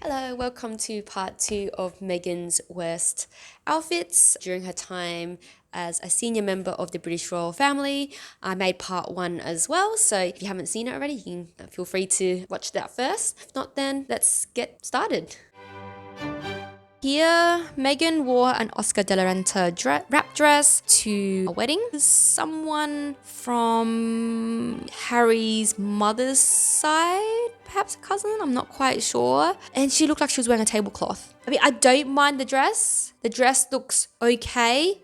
Hello, welcome to part 2 of Meghan's worst outfits during her time as a senior member of the British royal family. I made part 1 as well, so if you haven't seen it already, you can feel free to watch that first. If not, then let's get started. Here, Meghan wore an Oscar De La Renta wrap dress to a wedding. Someone from Harry's mother's side, perhaps a cousin, I'm not quite sure. And she looked like she was wearing a tablecloth. I mean, I don't mind the dress. The dress looks okay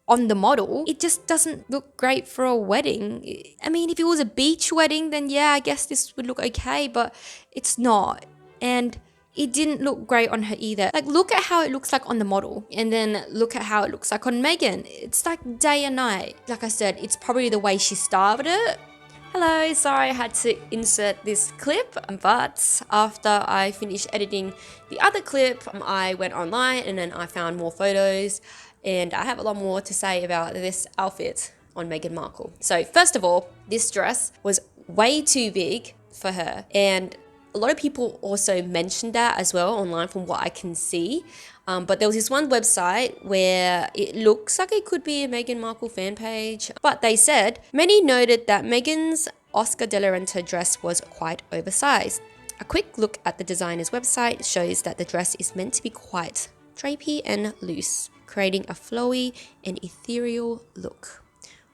on the model. It just doesn't look great for a wedding. I mean, if it was a beach wedding, then yeah, I guess this would look okay, but it's not. And it didn't look great on her either. Like, look at how it looks like on the model, and then look at how it looks like on Meghan. It's like day and night. Like I said, it's probably the way she styled it. Hello, sorry I had to insert this clip, but after I finished editing the other clip, I went online and then I found more photos, and I have a lot more to say about this outfit on Meghan Markle. So first of all, this dress was way too big for her, and a lot of people also mentioned that as well online from what I can see. But there was this one website where it looks like it could be a Meghan Markle fan page. But they said, many noted that Meghan's Oscar De La Renta dress was quite oversized. A quick look at the designer's website shows that the dress is meant to be quite drapey and loose, creating a flowy and ethereal look.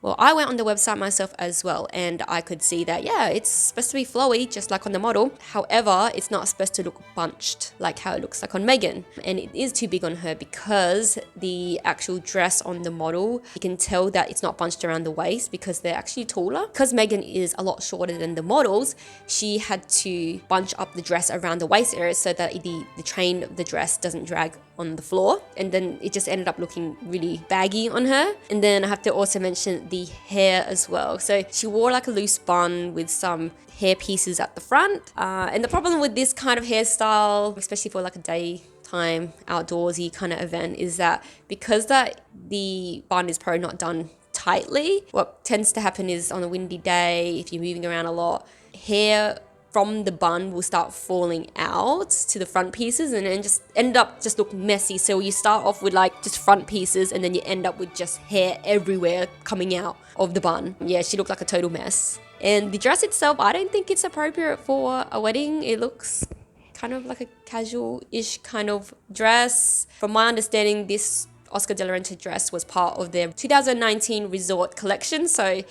Well, I went on the website myself as well, and I could see that, yeah, it's supposed to be flowy, just like on the model. However, it's not supposed to look bunched like how it looks like on Meghan. And it is too big on her because the actual dress on the model, you can tell that it's not bunched around the waist because they're actually taller. Because Meghan is a lot shorter than the models, she had to bunch up the dress around the waist area so that the train of the dress doesn't drag on the floor, and then it just ended up looking really baggy on her. And then I have to also mention the hair as well. So she wore like a loose bun with some hair pieces at the front, and the problem with this kind of hairstyle, especially for like a daytime outdoorsy kind of event, is that because that the bun is probably not done tightly, what tends to happen is on a windy day, if you're moving around a lot, hair from the bun will start falling out to the front pieces and then just end up just look messy. So you start off with like just front pieces and then you end up with just hair everywhere coming out of the bun. Yeah, she looked like a total mess. And the dress itself, I don't think it's appropriate for a wedding. It looks kind of like a casual-ish kind of dress. From my understanding, this Oscar De La Renta dress was part of their 2019 resort collection. So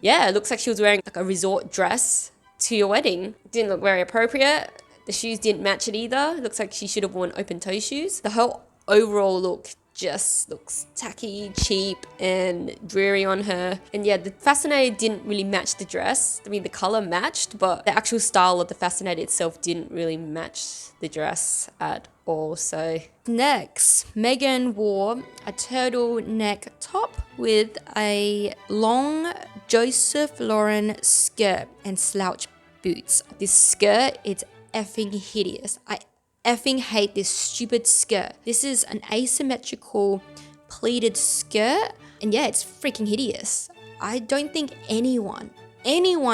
yeah, it looks like she was wearing like a resort dress to your wedding. Didn't look very appropriate. The shoes didn't match it either. It looks like she should have worn open toe shoes. The whole overall look just looks tacky, cheap, and dreary on her. And yeah, the fascinator didn't really match the dress. I mean, the color matched, but the actual style of the fascinator itself didn't really match the dress at all. So next, Meghan wore a turtleneck top with a long Joseph Lauren skirt and slouch boots. This skirt is effing hideous. I effing hate this stupid skirt. This is an asymmetrical pleated skirt, and yeah, it's freaking hideous. I don't think anyone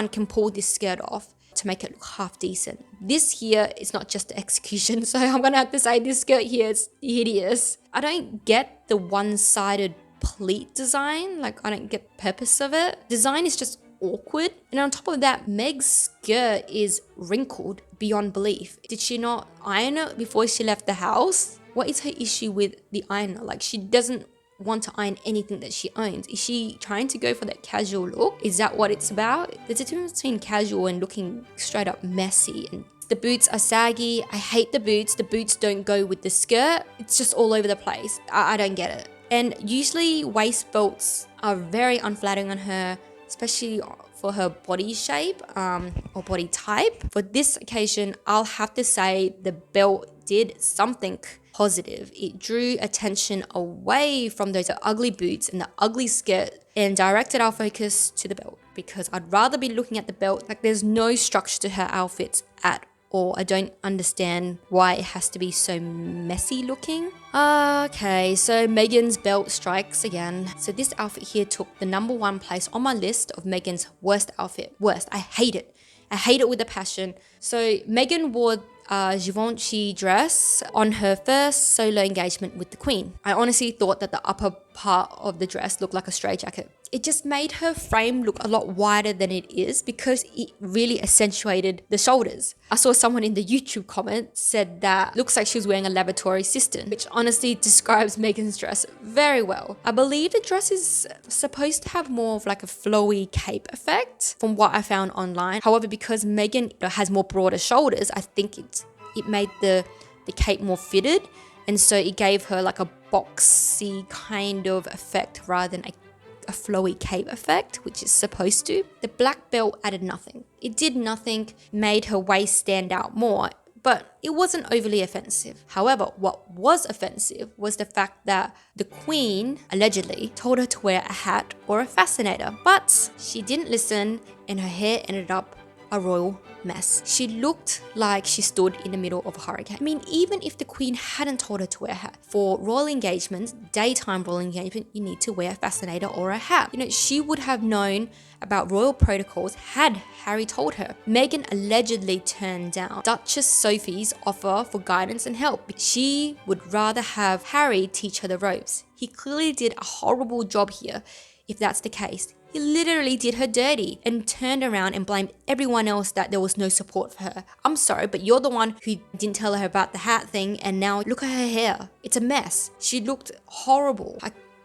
can pull this skirt off to make it look half decent. This here is not just the execution, so I'm gonna have to say this skirt here is hideous. I don't get the one-sided pleat design. Like, I don't get the purpose of it. Design is just awkward. And on top of that, Meg's skirt is wrinkled beyond belief. Did she not iron it before she left the house? What is her issue with the ironer? Like, she doesn't want to iron anything that she owns. Is she trying to go for that casual look? Is that what it's about? There's a difference between casual and looking straight up messy. And the boots are saggy. I hate the boots. The boots don't go with the skirt. It's just all over the place. I don't get it. And usually waist belts are very unflattering on her, especially for her body shape or body type. For this occasion, I'll have to say the belt did something positive. It drew attention away from those ugly boots and the ugly skirt and directed our focus to the belt, because I'd rather be looking at the belt. Like, there's no structure to her outfits at all. I don't understand why it has to be so messy looking. Okay, so Meghan's belt strikes again. So this outfit here took the #1 place on my list of Meghan's worst outfit. Worst. I hate it. I hate it with a passion. So Meghan wore Givenchy dress on her first solo engagement with the Queen. I honestly thought that the upper part of the dress looked like a straitjacket. It just made her frame look a lot wider than it is because it really accentuated the shoulders. I saw someone in the YouTube comment said that looks like she was wearing a laboratory cistern, which honestly describes Meghan's dress very well. I believe the dress is supposed to have more of like a flowy cape effect from what I found online. However, because Meghan has more broader shoulders, I think it made the cape more fitted, and so it gave her like a boxy kind of effect rather than a flowy cape effect, which is supposed to. The black belt added nothing. It did nothing, made her waist stand out more, but it wasn't overly offensive. However, what was offensive was the fact that the Queen allegedly told her to wear a hat or a fascinator, but she didn't listen and her hair ended up a royal mess. She looked like she stood in the middle of a hurricane. I mean, even if the Queen hadn't told her to wear a hat, for royal engagements, daytime royal engagement, you need to wear a fascinator or a hat. You know, she would have known about royal protocols had Harry told her. Meghan allegedly turned down Duchess Sophie's offer for guidance and help. She would rather have Harry teach her the ropes. He clearly did a horrible job here, if that's the case. He literally did her dirty and turned around and blamed everyone else that there was no support for her. I'm sorry, but you're the one who didn't tell her about the hat thing, and now look at her hair. It's a mess. She looked horrible.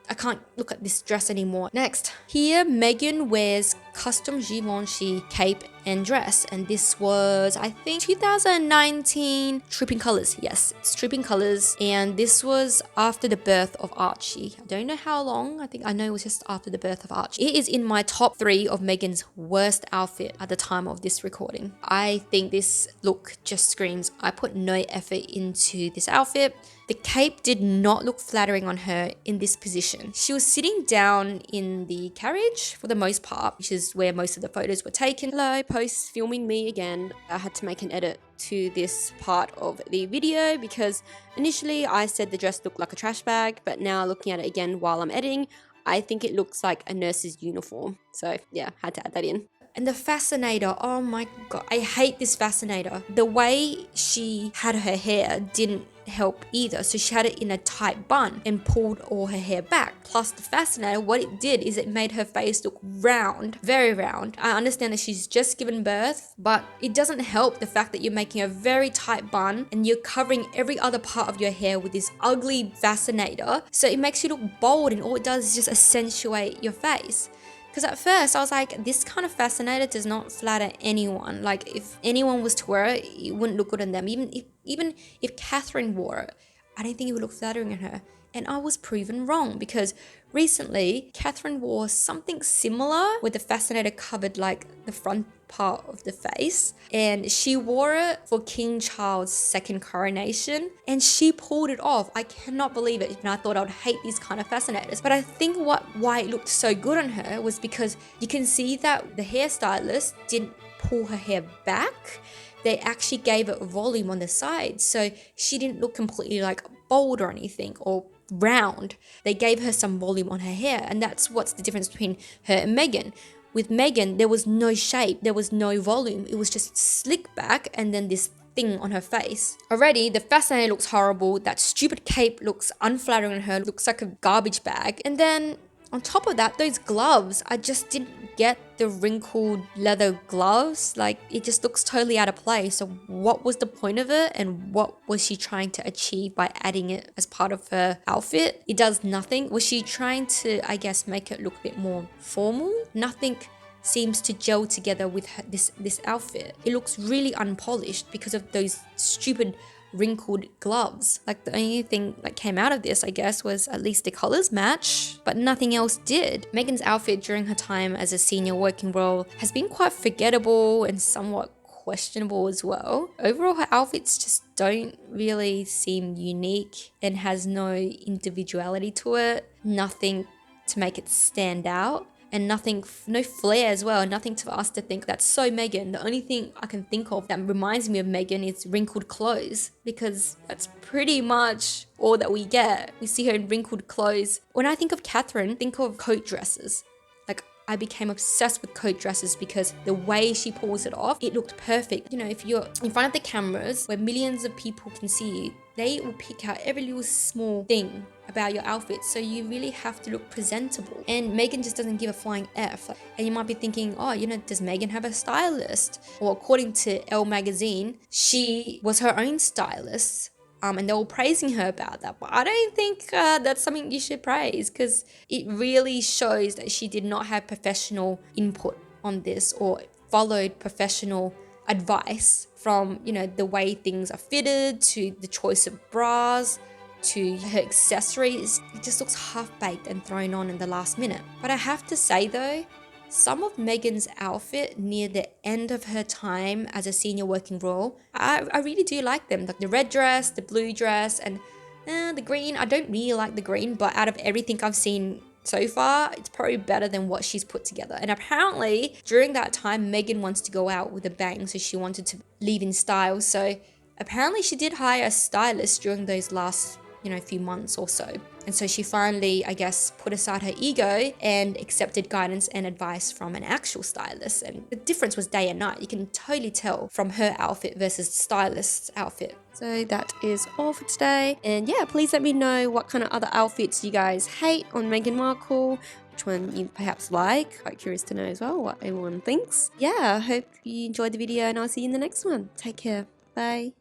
I can't look at this dress anymore. Next, here Meghan wears custom Givenchy cape and dress, and this was, I think, 2019 Tripping Colors. Yes, it's Tripping Colors, and this was after the birth of Archie. I don't know how long. I know it was just after the birth of Archie. It is in my top 3 of Meghan's worst outfit at the time of this recording. I think this look just screams, I put no effort into this outfit. The cape did not look flattering on her in this position. She was sitting down in the carriage for the most part, which is where most of the photos were taken. Hello, post filming me again. I had to make an edit to this part of the video because initially I said the dress looked like a trash bag, but now looking at it again while I'm editing, I think it looks like a nurse's uniform. So yeah, had to add that in. And the fascinator, oh my god, I hate this fascinator. The way she had her hair didn't help either. So she had it in a tight bun and pulled all her hair back. Plus the fascinator, what it did is it made her face look round, very round. I understand that she's just given birth, but it doesn't help the fact that you're making a very tight bun and you're covering every other part of your hair with this ugly fascinator. So it makes you look bold, and all it does is just accentuate your face. Because at first I was like, this kind of fascinator does not flatter anyone. Like if anyone was to wear it, it wouldn't look good on them. Even if Catherine wore it, I don't think it would look flattering on her. And I was proven wrong because recently Catherine wore something similar where the fascinator covered like the front part of the face, and she wore it for King Charles' second coronation and she pulled it off. I cannot believe it, and I thought I would hate these kind of fascinators, but I think why it looked so good on her was because you can see that the hairstylist didn't pull her hair back. They actually gave it volume on the sides, so she didn't look completely like bold or anything or round. They gave her some volume on her hair, and that's what's the difference between her and Meghan. With Meghan, there was no shape, there was no volume. It was just slick back and then this thing on her face. Already, the fascinator looks horrible. That stupid cape looks unflattering on her, looks like a garbage bag. And then on top of that, those gloves, I just didn't get the wrinkled leather gloves. Like, it just looks totally out of place. So what was the point of it, and what was she trying to achieve by adding it as part of her outfit? It does nothing. Was she trying to, I guess, make it look a bit more formal? Nothing seems to gel together with her, this outfit. It looks really unpolished because of those stupid wrinkled gloves. Like, the only thing that came out of this, I guess, was at least the colors match, but nothing else did. Meghan's outfit during her time as a senior working royal has been quite forgettable and somewhat questionable as well. Overall, her outfits just don't really seem unique and has no individuality to it. Nothing to make it stand out. And no flair as well, nothing for us to think that's so Meghan. The only thing I can think of that reminds me of Meghan is wrinkled clothes, because that's pretty much all that we get. We see her in wrinkled clothes. When I think of Catherine, think of coat dresses. Like, I became obsessed with coat dresses because the way she pulls it off, it looked perfect. You know, if you're in front of the cameras where millions of people can see you, they will pick out every little small thing about your outfit. So you really have to look presentable. And Meghan just doesn't give a flying F. And you might be thinking, oh, you know, does Meghan have a stylist? Well, according to Elle magazine, she was her own stylist. And they were praising her about that. But I don't think that's something you should praise, because it really shows that she did not have professional input on this or followed professional advice from, you know, the way things are fitted to the choice of bras to her accessories. It just looks half-baked and thrown on in the last minute. But I have to say though, some of Meghan's outfit near the end of her time as a senior working royal, I really do like them. Like the red dress, the blue dress, and the green. I don't really like the green, but out of everything I've seen so far, it's probably better than what she's put together. And apparently, during that time, Meghan wants to go out with a bang, so she wanted to leave in style. So apparently she did hire a stylist during those last, you know, few months or so. And so she finally, I guess, put aside her ego and accepted guidance and advice from an actual stylist. And the difference was day and night. You can totally tell from her outfit versus the stylist's outfit. So that is all for today. And yeah, please let me know what kind of other outfits you guys hate on Meghan Markle, which one you perhaps like. Quite curious to know as well what everyone thinks. Yeah, I hope you enjoyed the video and I'll see you in the next one. Take care. Bye.